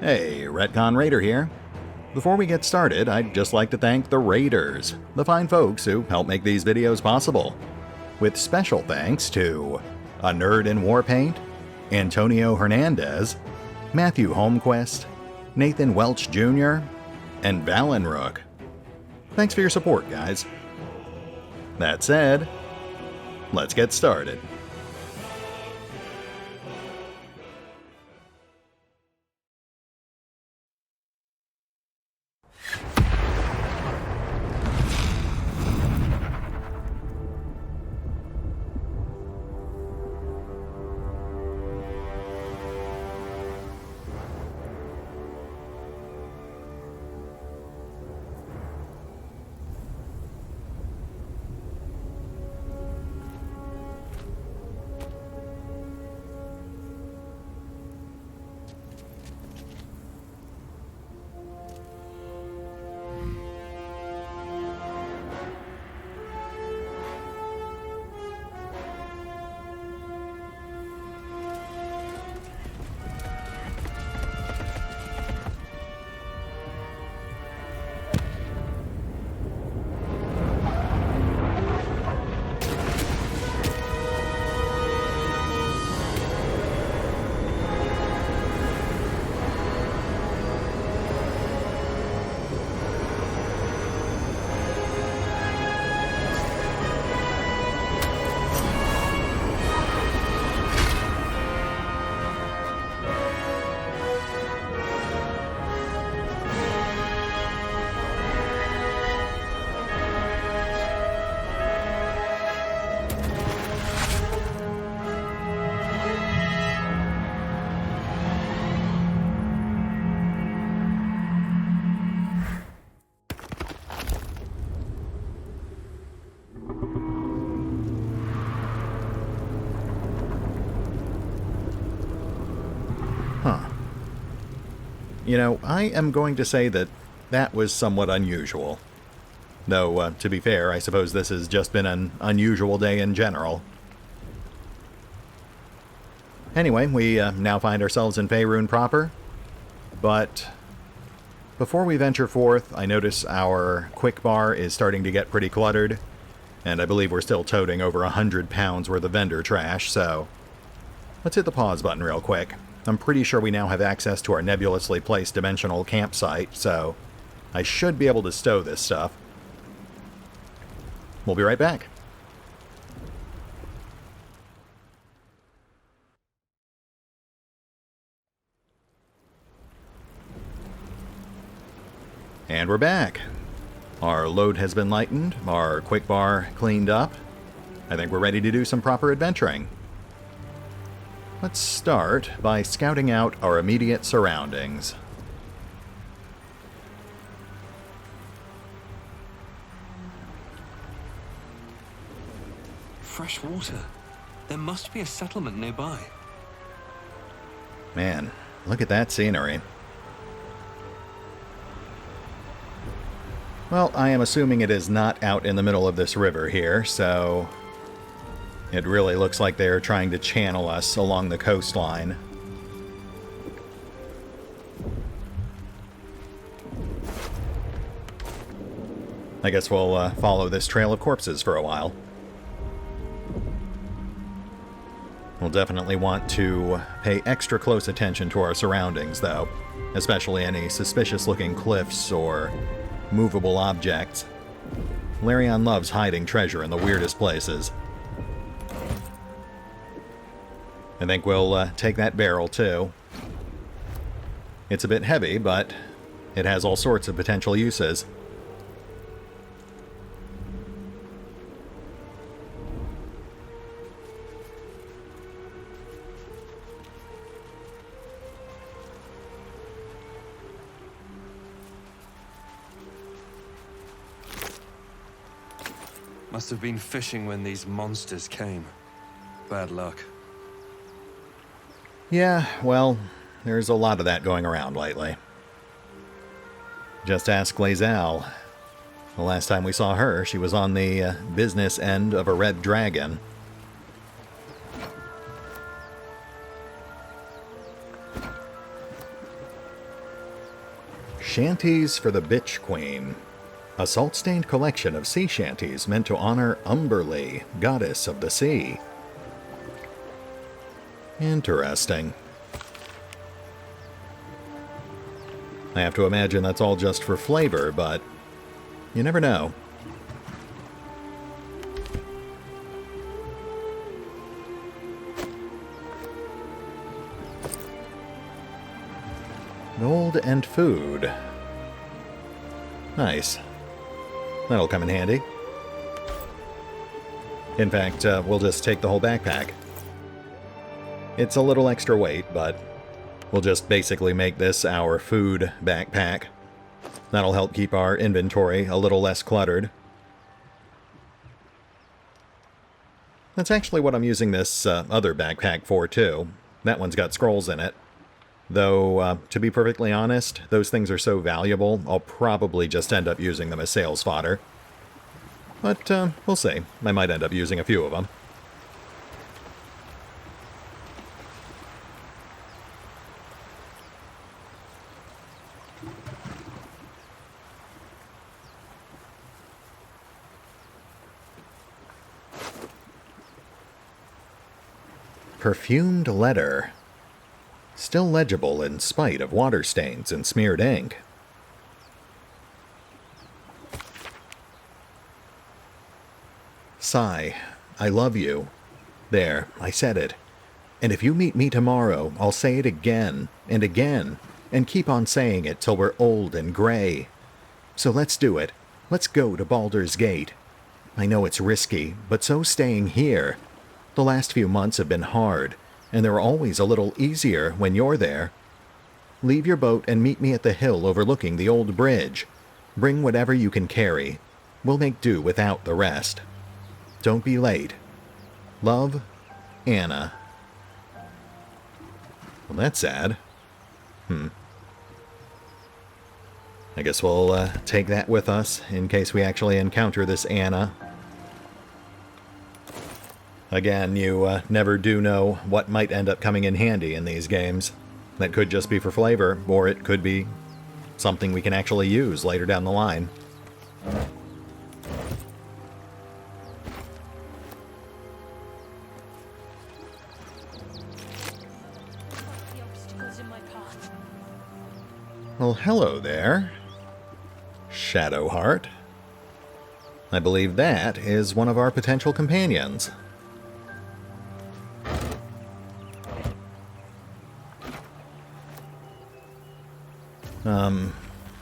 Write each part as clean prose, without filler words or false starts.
Hey, RetconRaider here. Before we get started, I'd just like to thank the Raiders, the fine folks who help make these videos possible. With special thanks to Anerdinwarpaint, Antonio Hernandez, Matthew Holmquist, Nathan Welch Jr., and Valinrook. Thanks for your support, guys. That said, let's get started. You know, I am going to say that that was somewhat unusual. Though, to be fair, I suppose this has just been an unusual day in general. Anyway, we now find ourselves in Faerun proper. But before we venture forth, I notice our quick bar is starting to get pretty cluttered. And I believe we're still toting over 100 pounds worth of vendor trash, so let's hit the pause button real quick. I'm pretty sure we now have access to our nebulously placed dimensional campsite, so I should be able to stow this stuff. We'll be right back. And we're back. Our load has been lightened, our quick bar cleaned up. I think we're ready to do some proper adventuring. Let's start by scouting out our immediate surroundings. Fresh water. There must be a settlement nearby. Man, look at that scenery. Well, I am assuming it is not out in the middle of this river here, so it really looks like they're trying to channel us along the coastline. I guess we'll follow this trail of corpses for a while. We'll definitely want to pay extra close attention to our surroundings, though, especially any suspicious-looking cliffs or movable objects. Larian loves hiding treasure in the weirdest places. I think we'll take that barrel, too. It's a bit heavy, but it has all sorts of potential uses. Must have been fishing when these monsters came. Bad luck. Yeah, well, there's a lot of that going around lately. Just ask Lae'zel. The last time we saw her, she was on the business end of a red dragon. Shanties for the Bitch Queen. A salt-stained collection of sea shanties meant to honor Umberlee, goddess of the sea. Interesting. I have to imagine that's all just for flavor, but you never know. Gold and food. Nice. That'll come in handy. In fact, we'll just take the whole backpack. It's a little extra weight, but we'll just basically make this our food backpack. That'll help keep our inventory a little less cluttered. That's actually what I'm using this other backpack for, too. That one's got scrolls in it. Though, to be perfectly honest, those things are so valuable, I'll probably just end up using them as sales fodder. But, we'll see. I might end up using a few of them. Perfumed letter. Still legible in spite of water stains and smeared ink. Sigh, I love you. There, I said it. And if you meet me tomorrow, I'll say it again, and keep on saying it till we're old and gray. So let's do it. Let's go to Baldur's Gate. I know it's risky, but so's staying here. The last few months have been hard, and they're always a little easier when you're there. Leave your boat and meet me at the hill overlooking the old bridge. Bring whatever you can carry. We'll make do without the rest. Don't be late. Love, Anna. Well, that's sad. I guess we'll take that with us in case we actually encounter this Anna. Again, you never do know what might end up coming in handy in these games. That could just be for flavor, or it could be something we can actually use later down the line. Well, hello there, Shadowheart. I believe that is one of our potential companions.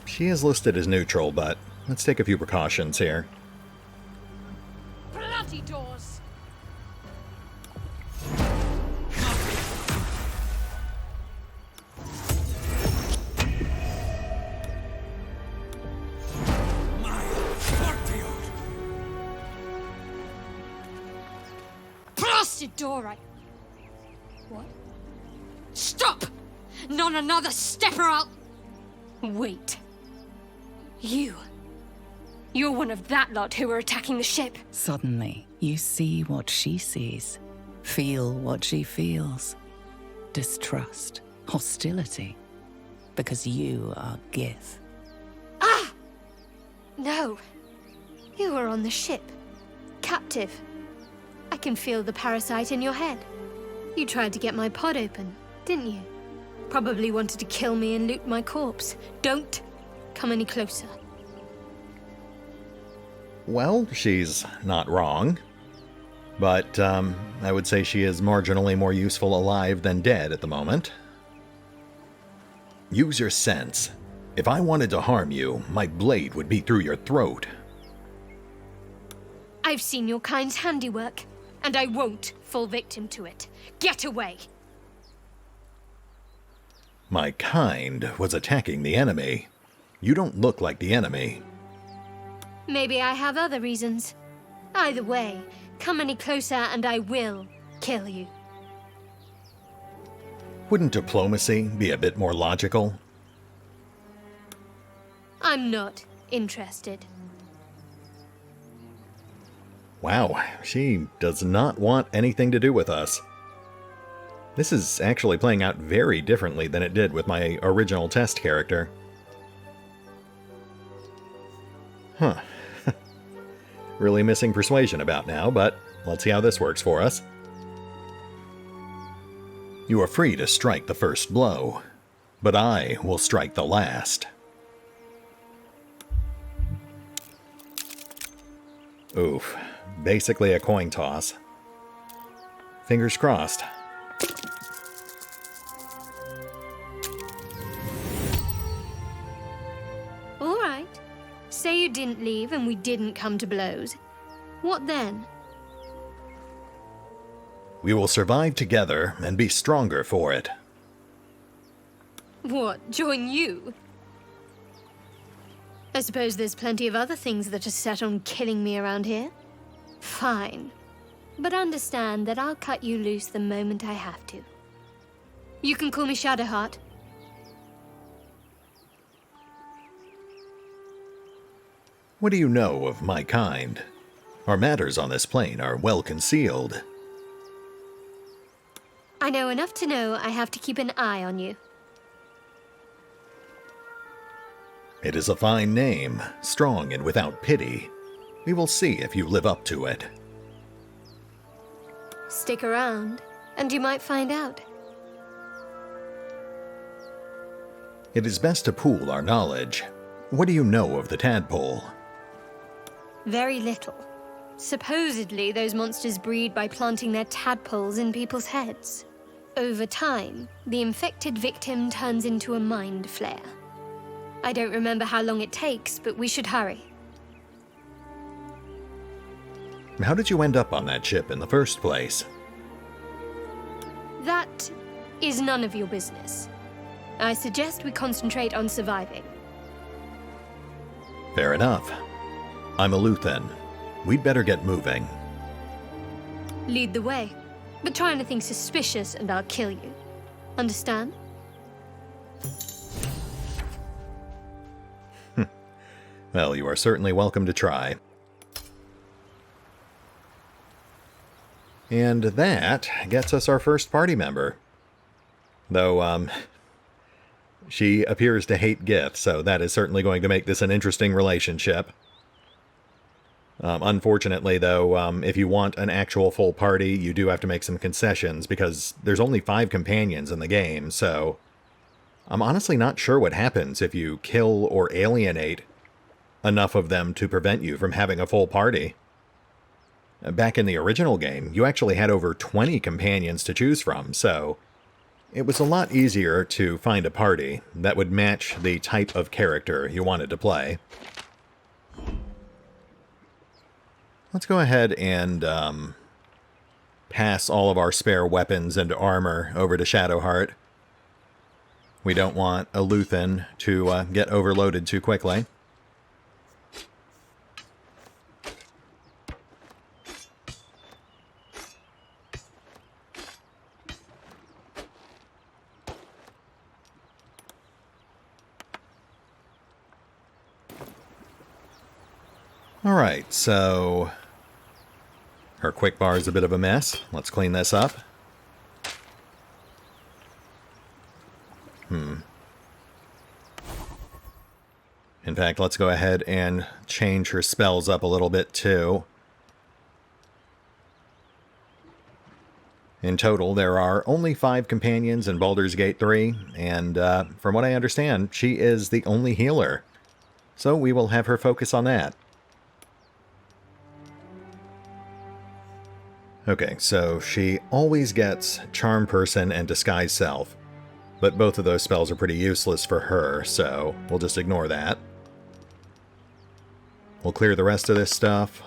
She is listed as neutral, but let's take a few precautions here. Bloody doors! Blasted door, What? Stop! Not another step or I'll... Wait. You're one of that lot who are attacking the ship. Suddenly, you see what she sees, feel what she feels. Distrust, hostility, because you are Gith. Ah! No. You were on the ship. Captive. I can feel the parasite in your head. You tried to get my pod open, didn't you? Probably wanted to kill me and loot my corpse. Don't come any closer. Well, she's not wrong. But, I would say she is marginally more useful alive than dead at the moment. Use your sense. If I wanted to harm you, my blade would be through your throat. I've seen your kind's handiwork, and I won't fall victim to it. Get away! My kind was attacking the enemy. You don't look like the enemy. Maybe I have other reasons. Either way, come any closer and I will kill you. Wouldn't diplomacy be a bit more logical? I'm not interested. Wow, she does not want anything to do with us. This is actually playing out very differently than it did with my original test character. Huh. Really missing persuasion about now, but let's see how this works for us. You are free to strike the first blow, but I will strike the last. Oof. Basically a coin toss. Fingers crossed. All right. Say you didn't leave and we didn't come to blows. What then? We will survive together and be stronger for it. What, join you? I suppose there's plenty of other things that are set on killing me around here. Fine. But understand that I'll cut you loose the moment I have to. You can call me Shadowheart. What do you know of my kind? Our matters on this plane are well concealed. I know enough to know I have to keep an eye on you. It is a fine name, strong and without pity. We will see if you live up to it. Stick around, and you might find out. It is best to pool our knowledge. What do you know of the tadpole? Very little. Supposedly, those monsters breed by planting their tadpoles in people's heads. Over time, the infected victim turns into a mind flare. I don't remember how long it takes, but we should hurry. How did you end up on that ship in the first place? That is none of your business. I suggest we concentrate on surviving. Fair enough. I'm Iluthin. We'd better get moving. Lead the way, but try anything suspicious and I'll kill you. Understand? Well, you are certainly welcome to try. And that gets us our first party member. Though, she appears to hate Gith, so that is certainly going to make this an interesting relationship. Unfortunately, though, if you want an actual full party, you do have to make some concessions, because there's only 5 companions in the game, so I'm honestly not sure what happens if you kill or alienate enough of them to prevent you from having a full party. Back in the original game, you actually had over 20 companions to choose from, so it was a lot easier to find a party that would match the type of character you wanted to play. Let's go ahead and pass all of our spare weapons and armor over to Shadowheart. We don't want Iluthin to get overloaded too quickly. Alright, so her quick bar is a bit of a mess. Let's clean this up. In fact, let's go ahead and change her spells up a little bit too. In total, there are only 5 companions in Baldur's Gate 3, and from what I understand, she is the only healer. So we will have her focus on that. Okay, so she always gets Charm Person and Disguise Self, but both of those spells are pretty useless for her, so we'll just ignore that. We'll clear the rest of this stuff.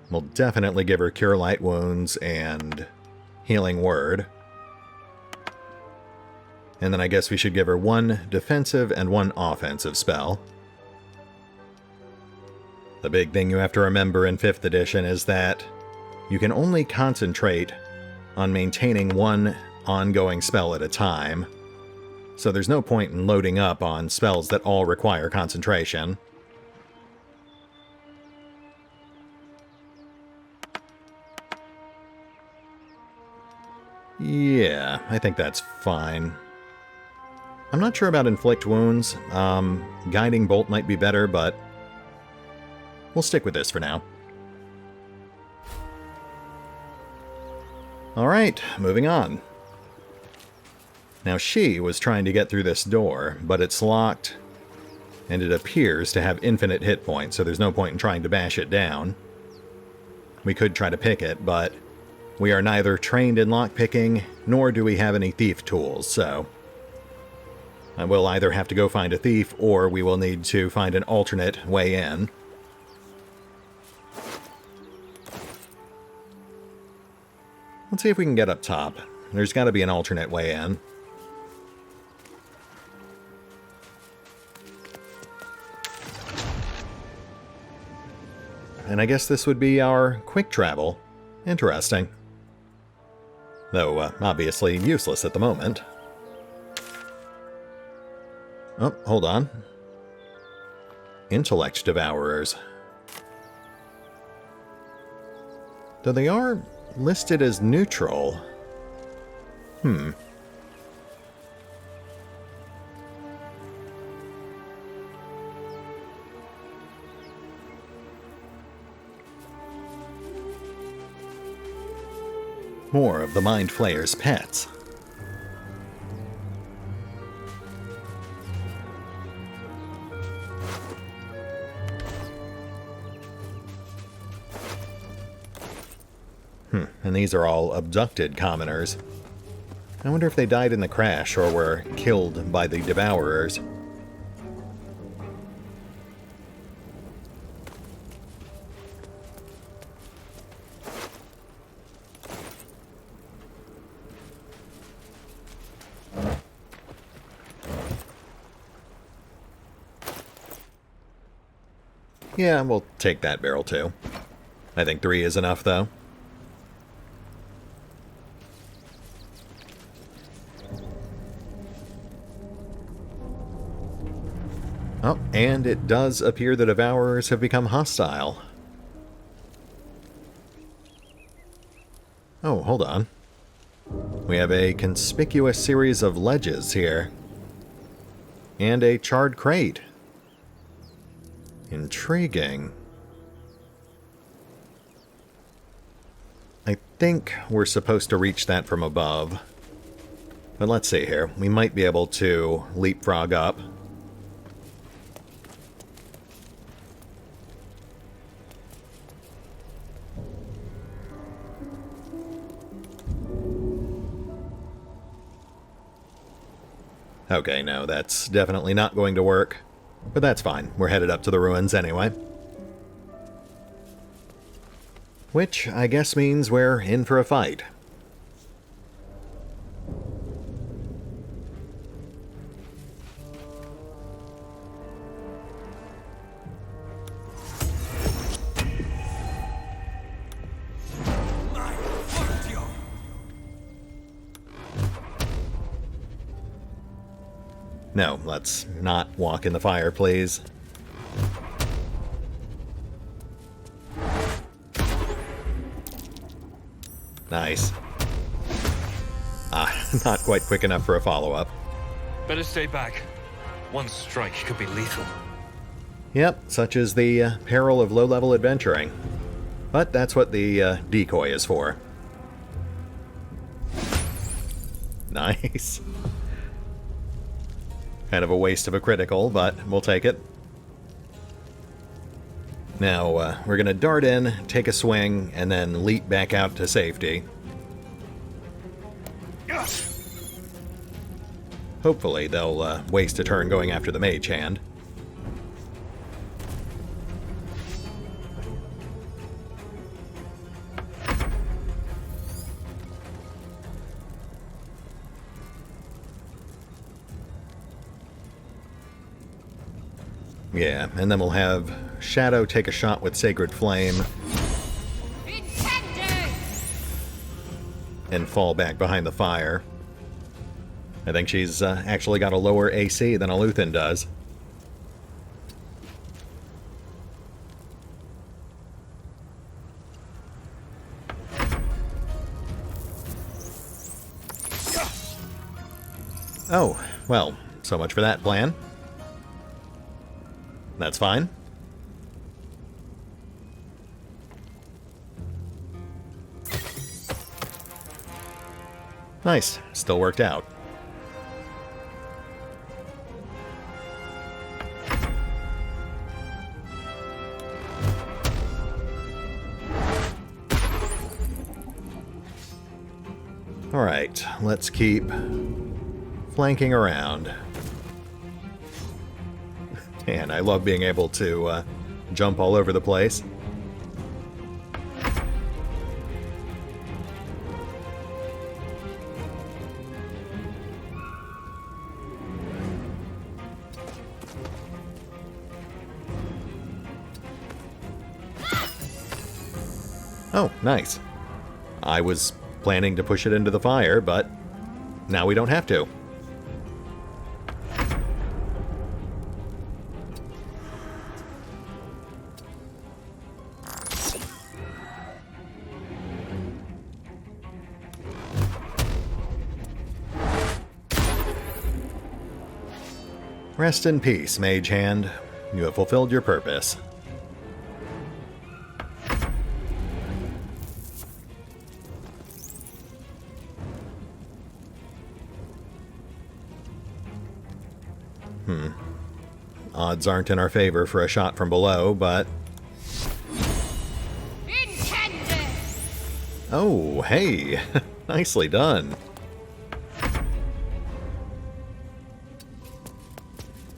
We'll definitely give her Cure Light Wounds and Healing Word. And then I guess we should give her 1 defensive and 1 offensive spell. The big thing you have to remember in 5th edition is that you can only concentrate on maintaining 1 ongoing spell at a time, so there's no point in loading up on spells that all require concentration. Yeah, I think that's fine. I'm not sure about inflict wounds. Guiding bolt might be better, but we'll stick with this for now. Alright, moving on. Now she was trying to get through this door, but it's locked, and it appears to have infinite hit points, so there's no point in trying to bash it down. We could try to pick it, but we are neither trained in lockpicking, nor do we have any thief tools, so we'll either have to go find a thief, or we will need to find an alternate way in. Let's see if we can get up top. There's got to be an alternate way in. And I guess this would be our quick travel. Interesting. Though, obviously useless at the moment. Oh, hold on. Intellect Devourers. Though they are listed as neutral. More of the Mind Flayer's pets. And these are all abducted commoners. I wonder if they died in the crash or were killed by the Devourers. Yeah, we'll take that barrel too. I think 3 is enough, though. Oh, and it does appear the Devourers have become hostile. Oh, hold on. We have a conspicuous series of ledges here. And a charred crate. Intriguing. I think we're supposed to reach that from above. But let's see here. We might be able to leapfrog up. Okay, no, that's definitely not going to work. But that's fine. We're headed up to the ruins anyway. Which, I guess, means we're in for a fight. No, let's not walk in the fire, please. Nice. Not quite quick enough for a follow-up. Better stay back. One strike could be lethal. Yep, such is the peril of low-level adventuring. But that's what the decoy is for. Nice. Kind of a waste of a critical, but we'll take it. Now, we're going to dart in, take a swing, and then leap back out to safety. Hopefully, they'll waste a turn going after the Mage Hand. Yeah, and then we'll have Shadow take a shot with Sacred Flame. And fall back behind the fire. I think she's actually got a lower AC than Iluthin does. Oh, well, so much for that plan. That's fine. Nice. Still worked out. Alright, let's keep flanking around. Man, I love being able to jump all over the place. Oh, nice. I was planning to push it into the fire, but now we don't have to. Rest in peace, Mage Hand. You have fulfilled your purpose. Odds aren't in our favor for a shot from below, but... Intended. Oh, hey! Nicely done.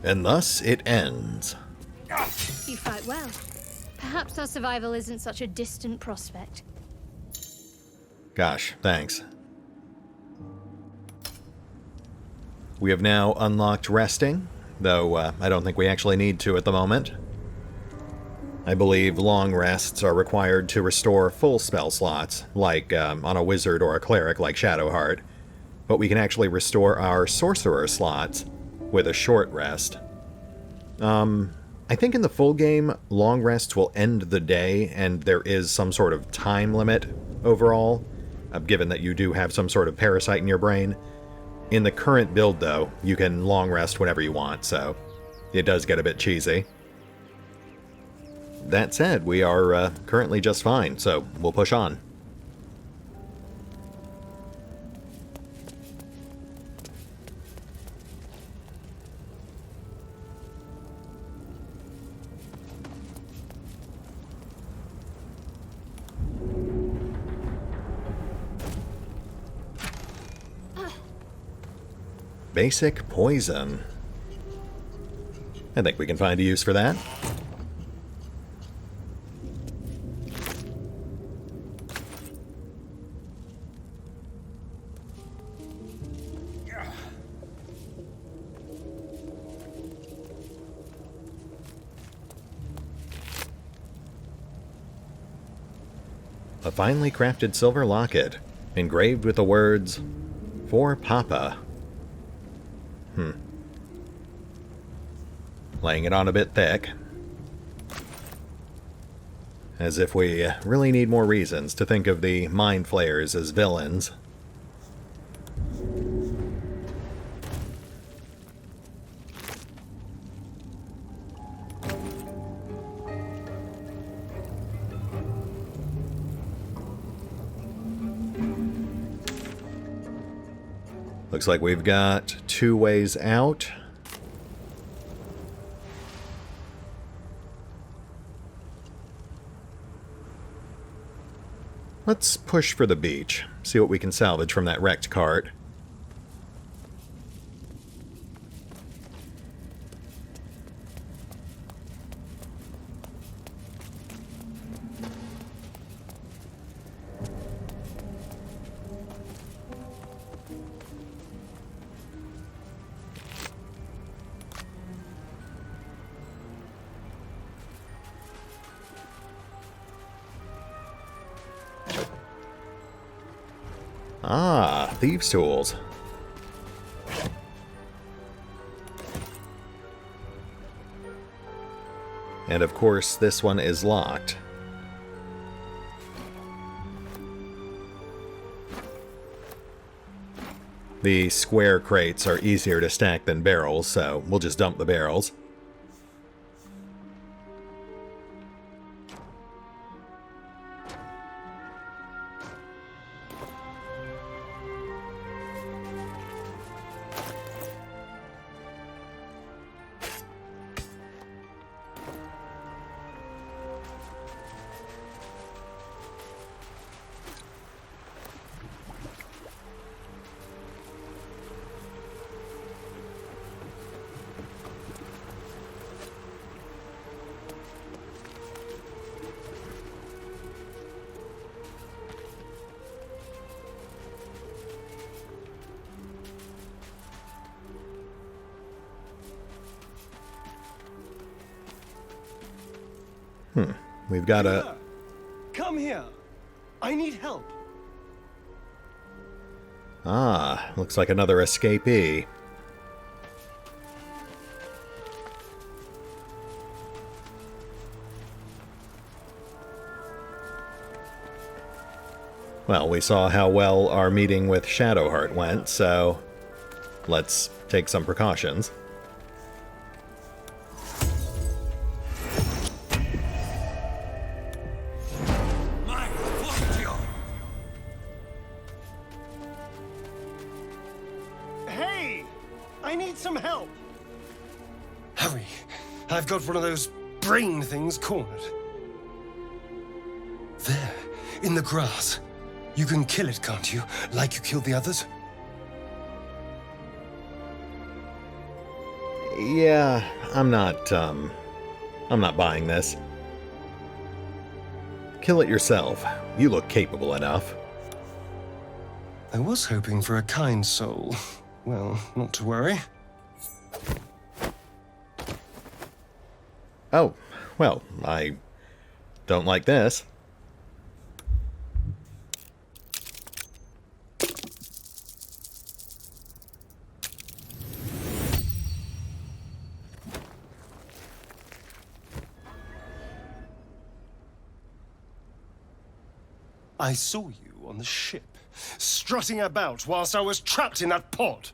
And thus it ends. You fight well. Perhaps our survival isn't such a distant prospect. Gosh, thanks. We have now unlocked resting, though I don't think we actually need to at the moment. I believe long rests are required to restore full spell slots, like on a wizard or a cleric like Shadowheart, but we can actually restore our sorcerer slots with a short rest. I think in the full game, long rests will end the day, and there is some sort of time limit overall, given that you do have some sort of parasite in your brain. In the current build, though, you can long rest whenever you want, so it does get a bit cheesy. That said, we are currently just fine, so we'll push on. Basic poison. I think we can find a use for that. A finely crafted silver locket, engraved with the words, "For Papa." Laying it on a bit thick. As if we really need more reasons to think of the Mind Flayers as villains. Looks like we've got 2 ways out. Let's push for the beach, see what we can salvage from that wrecked cart. Ah, thieves' tools. And of course, this one is locked. The square crates are easier to stack than barrels, so we'll just dump the barrels. We've got a... Come here. I need help. Ah, looks like another escapee. Well, we saw how well our meeting with Shadowheart went, so let's take some precautions. Hey! I need some help! Hurry! I've got one of those brain things cornered. There, in the grass. You can kill it, can't you? Like you killed the others? Yeah, I'm not buying this. Kill it yourself. You look capable enough. I was hoping for a kind soul. Well, not to worry. Oh, well, I don't like this. I saw you on the ship, strutting about whilst I was trapped in that pod.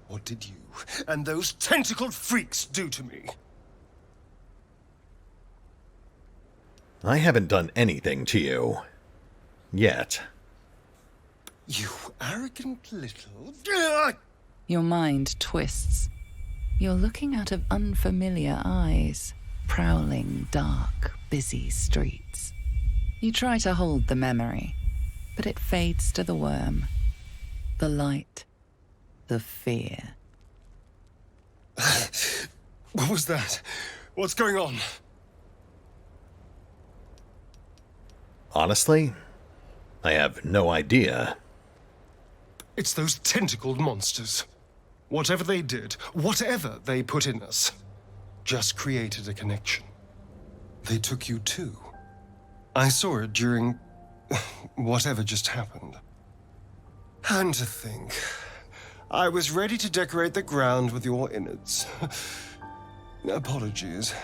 What did you and those tentacled freaks do to me? I haven't done anything to you. Yet. You arrogant little... Your mind twists. You're looking out of unfamiliar eyes, prowling dark, busy streets. You try to hold the memory, but it fades to the worm. The light. The fear. What was that? What's going on? Honestly, I have no idea. It's those tentacled monsters. Whatever they did, whatever they put in us, just created a connection. They took you too. I saw it during whatever just happened. And to think, I was ready to decorate the ground with your innards. Apologies.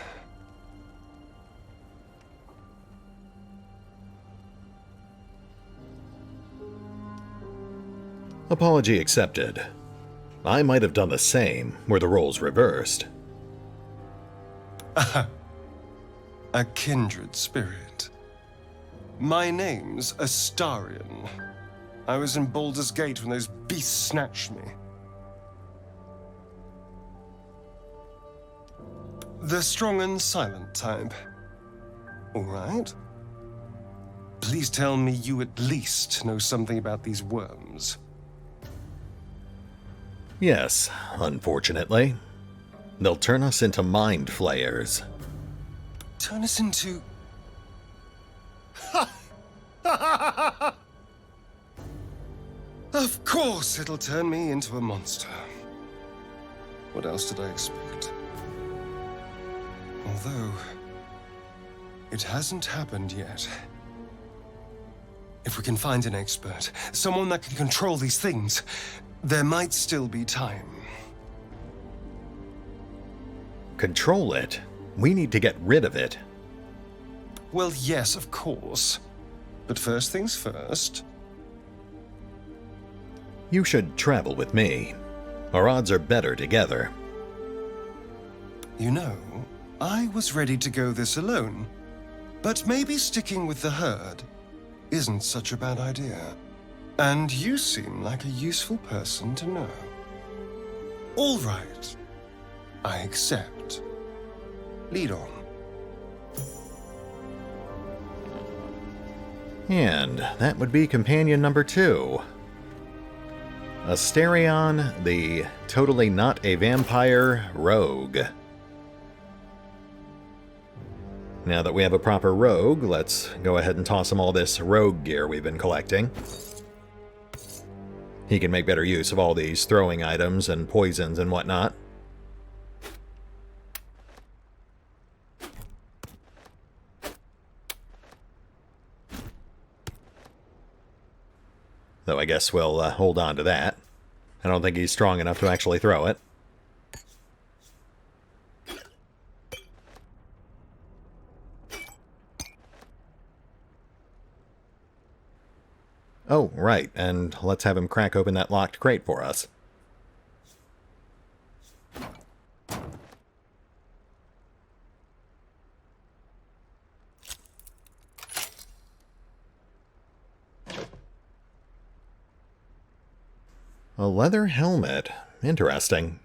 Apology accepted. I might have done the same, were the roles reversed. A kindred spirit. My name's Astarion. I was in Baldur's Gate when those beasts snatched me. The strong and silent type. All right. Please tell me you at least know something about these worms. Yes, unfortunately. They'll turn us into mind flayers. Turn us into... Of course it'll turn me into a monster. What else did I expect? Although, it hasn't happened yet. If we can find an expert, someone that can control these things, there might still be time. Control it? We need to get rid of it. Well, yes, of course. But first things first. You should travel with me. Our odds are better together. You know, I was ready to go this alone, but maybe sticking with the herd isn't such a bad idea. And you seem like a useful person to know. All right. I accept. Lead on. And that would be companion number 2. Asterion, the totally not a vampire rogue. Now that we have a proper rogue, let's go ahead and toss him all this rogue gear we've been collecting. He can make better use of all these throwing items and poisons and whatnot. Though I guess we'll hold on to that. I don't think he's strong enough to actually throw it. Oh, right, and let's have him crack open that locked crate for us. A leather helmet. Interesting.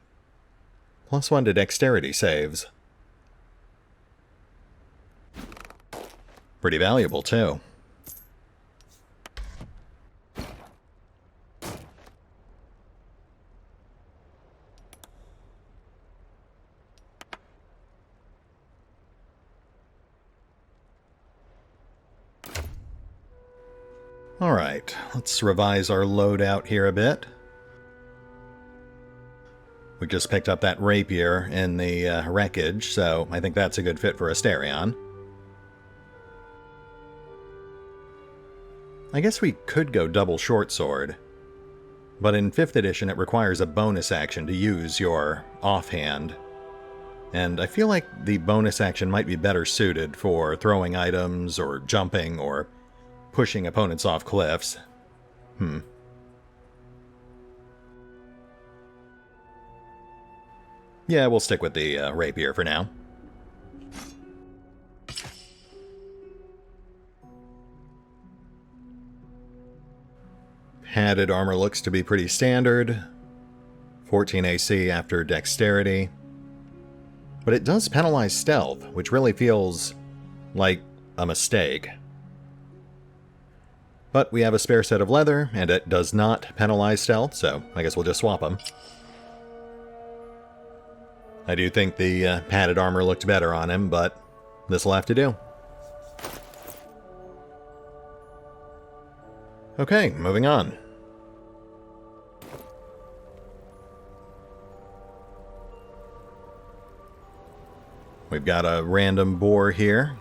+1 to dexterity saves. Pretty valuable, too. Alright, let's revise our loadout here a bit. We just picked up that rapier in the wreckage, so I think that's a good fit for Asterion. I guess we could go double short sword, but in 5th edition it requires a bonus action to use your offhand, and I feel like the bonus action might be better suited for throwing items or jumping or pushing opponents off cliffs. Yeah, we'll stick with the rapier for now. Padded armor looks to be pretty standard. 14 AC after dexterity. But it does penalize stealth, which really feels like a mistake. But we have a spare set of leather, and it does not penalize stealth, so I guess we'll just swap them. I do think the padded armor looked better on him, but this will have to do. Okay, moving on. We've got a random boar here.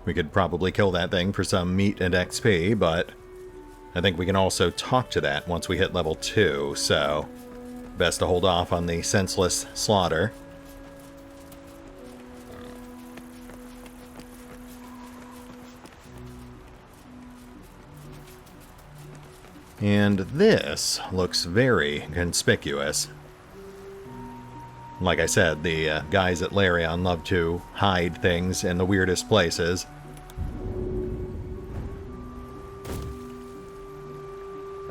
We could probably kill that thing for some meat and XP, but I think we can also talk to that once we hit level 2, so best to hold off on the senseless slaughter. And this looks very conspicuous. Like I said, the guys at Larian love to hide things in the weirdest places.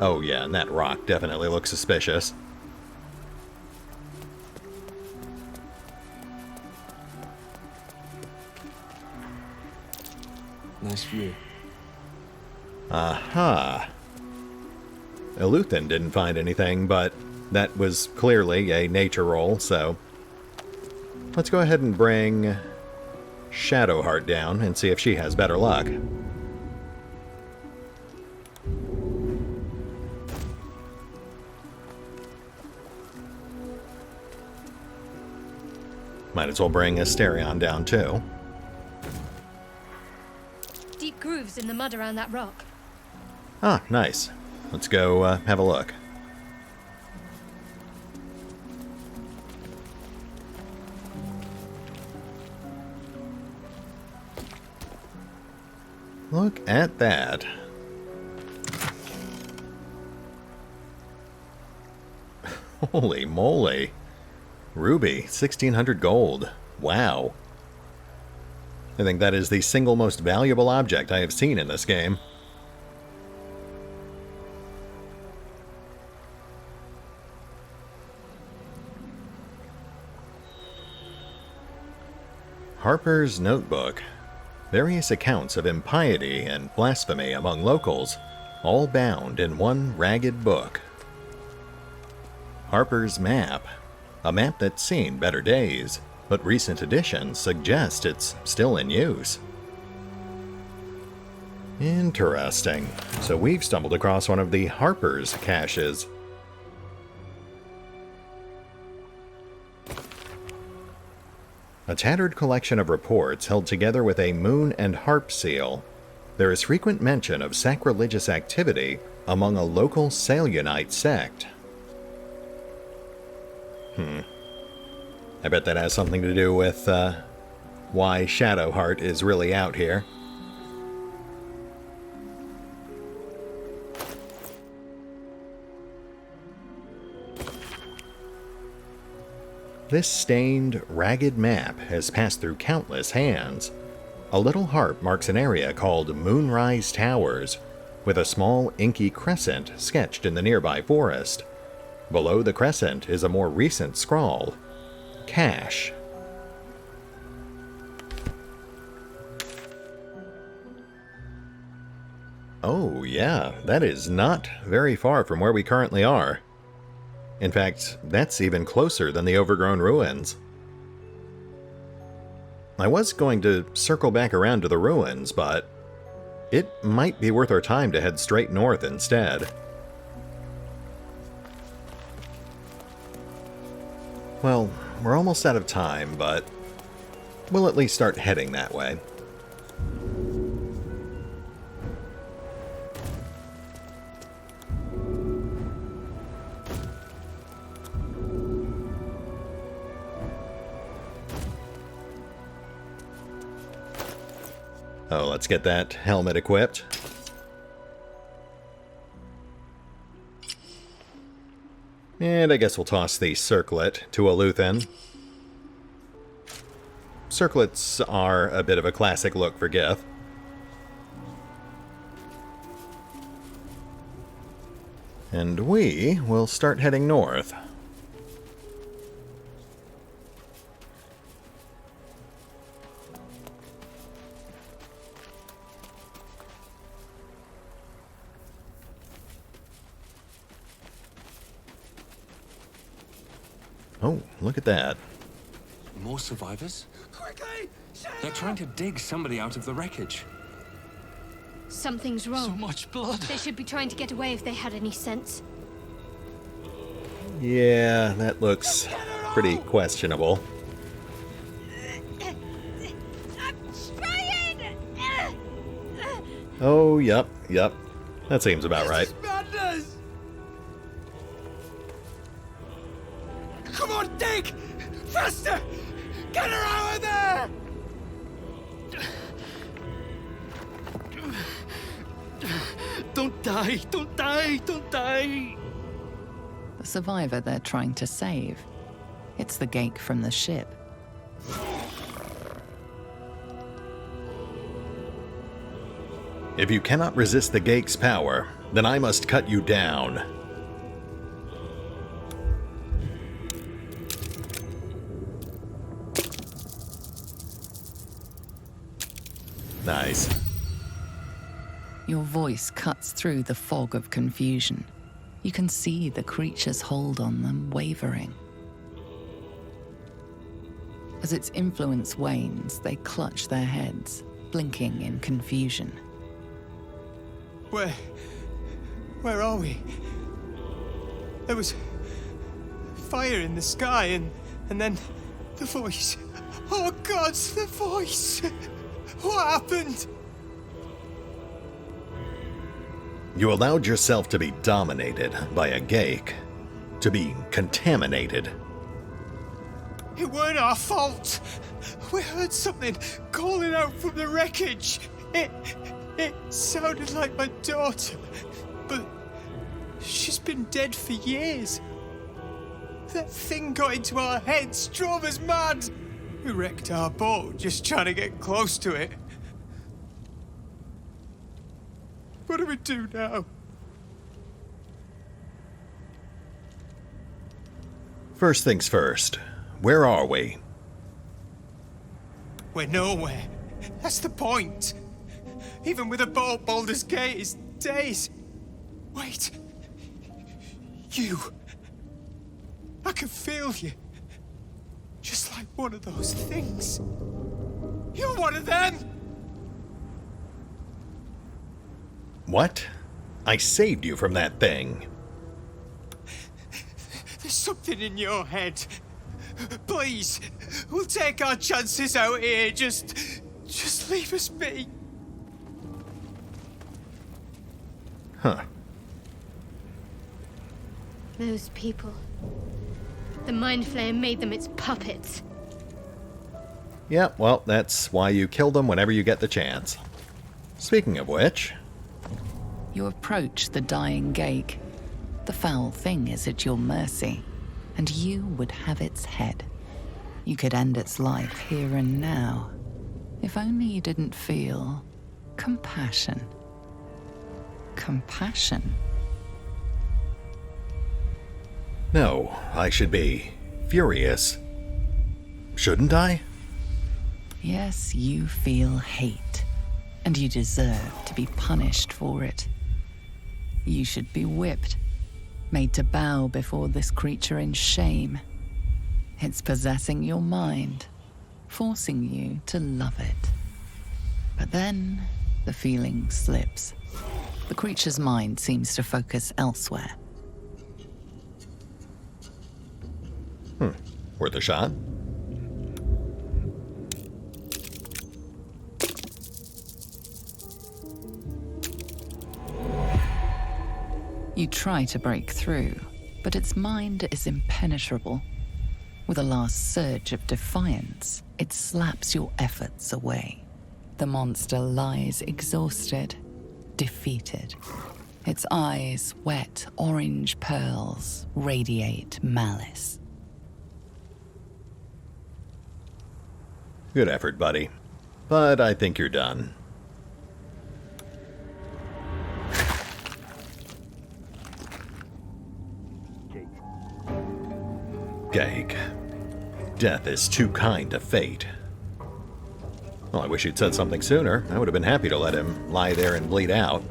Oh yeah, and that rock definitely looks suspicious. Nice view. Aha. Iluthin didn't find anything, but that was clearly a nature roll, so let's go ahead and bring Shadowheart down and see if she has better luck. Might as well bring Asterion down too. Deep grooves in the mud around that rock. Ah, nice. Let's go have a look. Look at that. Holy moly. Ruby, 1600 gold. Wow. I think that is the single most valuable object I have seen in this game. Harper's Notebook. Various accounts of impiety and blasphemy among locals, all bound in one ragged book. Harper's Map. A map that's seen better days, but recent editions suggest it's still in use. Interesting. So we've stumbled across one of the Harper's caches. A tattered collection of reports held together with a moon and harp seal. There is frequent mention of sacrilegious activity among a local Selunite sect. I bet that has something to do with why Shadowheart is really out here. This stained, ragged map has passed through countless hands. A little harp marks an area called Moonrise Towers, with a small inky crescent sketched in the nearby forest. Below the crescent is a more recent scrawl. Cache. Oh yeah, that is not very far from where we currently are. In fact, that's even closer than the overgrown ruins. I was going to circle back around to the ruins, but it might be worth our time to head straight north instead. Well, we're almost out of time, but we'll at least start heading that way. Oh, let's get that helmet equipped. And I guess we'll toss the circlet to Iluthin. Circlets are a bit of a classic look for Gith. And we will start heading north. Oh, look at that. More survivors? Quickly! They're trying to dig somebody out of the wreckage. Something's wrong. So much blood. They should be trying to get away if they had any sense. Yeah, that looks pretty questionable. I'm trying! Oh, yep. That seems about right. Madness! Come on, dig! Faster! Get her out of there! Don't die! Don't die! Don't die! The survivor they're trying to save. It's the geik from the ship. If you cannot resist the geik's power, then I must cut you down. Nice. Your voice cuts through the fog of confusion. You can see the creature's hold on them wavering. As its influence wanes, they clutch their heads, blinking in confusion. Where are we? There was fire in the sky and then the voice. Oh God, the voice! What happened? You allowed yourself to be dominated by a geik, to be contaminated. It weren't our fault. We heard something calling out from the wreckage. It sounded like my daughter, but she's been dead for years. That thing got into our heads, drove us mad. We wrecked our boat just trying to get close to it. What do we do now? First things first, where are we? We're nowhere. That's the point. Even with a boat, Baldur's Gate is days. Wait. You. I can feel you. Just like one of those things. You're one of them! What? I saved you from that thing. There's something in your head. Please, we'll take our chances out here. Just leave us be. Huh. Those people. The Mind Flayer made them its puppets. Yeah, well, that's why you kill them whenever you get the chance. Speaking of which... You approach the dying Gake. The foul thing is at your mercy, and you would have its head. You could end its life here and now, if only you didn't feel compassion. Compassion? No, I should be furious. Shouldn't I? Yes, you feel hate, and you deserve to be punished for it. You should be whipped, made to bow before this creature in shame. It's possessing your mind, forcing you to love it. But then, the feeling slips. The creature's mind seems to focus elsewhere. Worth a shot? You try to break through, but its mind is impenetrable. With a last surge of defiance, it slaps your efforts away. The monster lies exhausted, defeated. Its eyes, wet orange pearls, radiate malice. Good effort, buddy. But I think you're done. Gake. Death is too kind to fate. Well, I wish you'd said something sooner. I would have been happy to let him lie there and bleed out.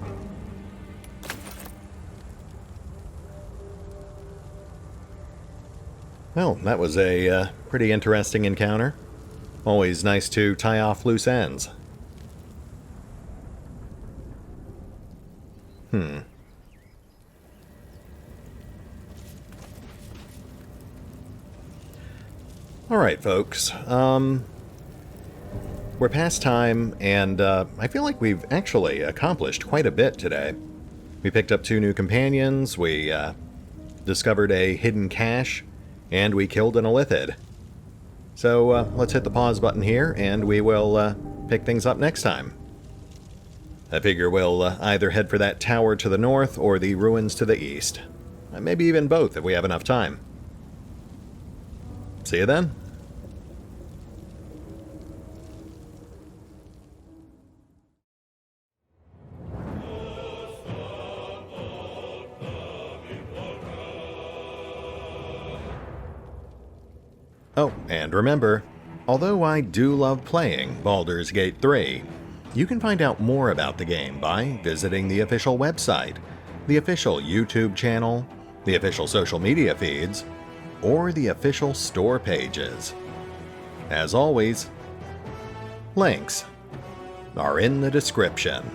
Well, that was a pretty interesting encounter. Always nice to tie off loose ends. Alright, folks. We're past time, and I feel like we've actually accomplished quite a bit today. We picked up 2 new companions, we discovered a hidden cache, and we killed an Illithid. So let's hit the pause button here, and we will pick things up next time. I figure we'll either head for that tower to the north or the ruins to the east. Maybe even both if we have enough time. See you then. Oh, and remember, although I do love playing Baldur's Gate 3, you can find out more about the game by visiting the official website, the official YouTube channel, the official social media feeds, or the official store pages. As always, links are in the description.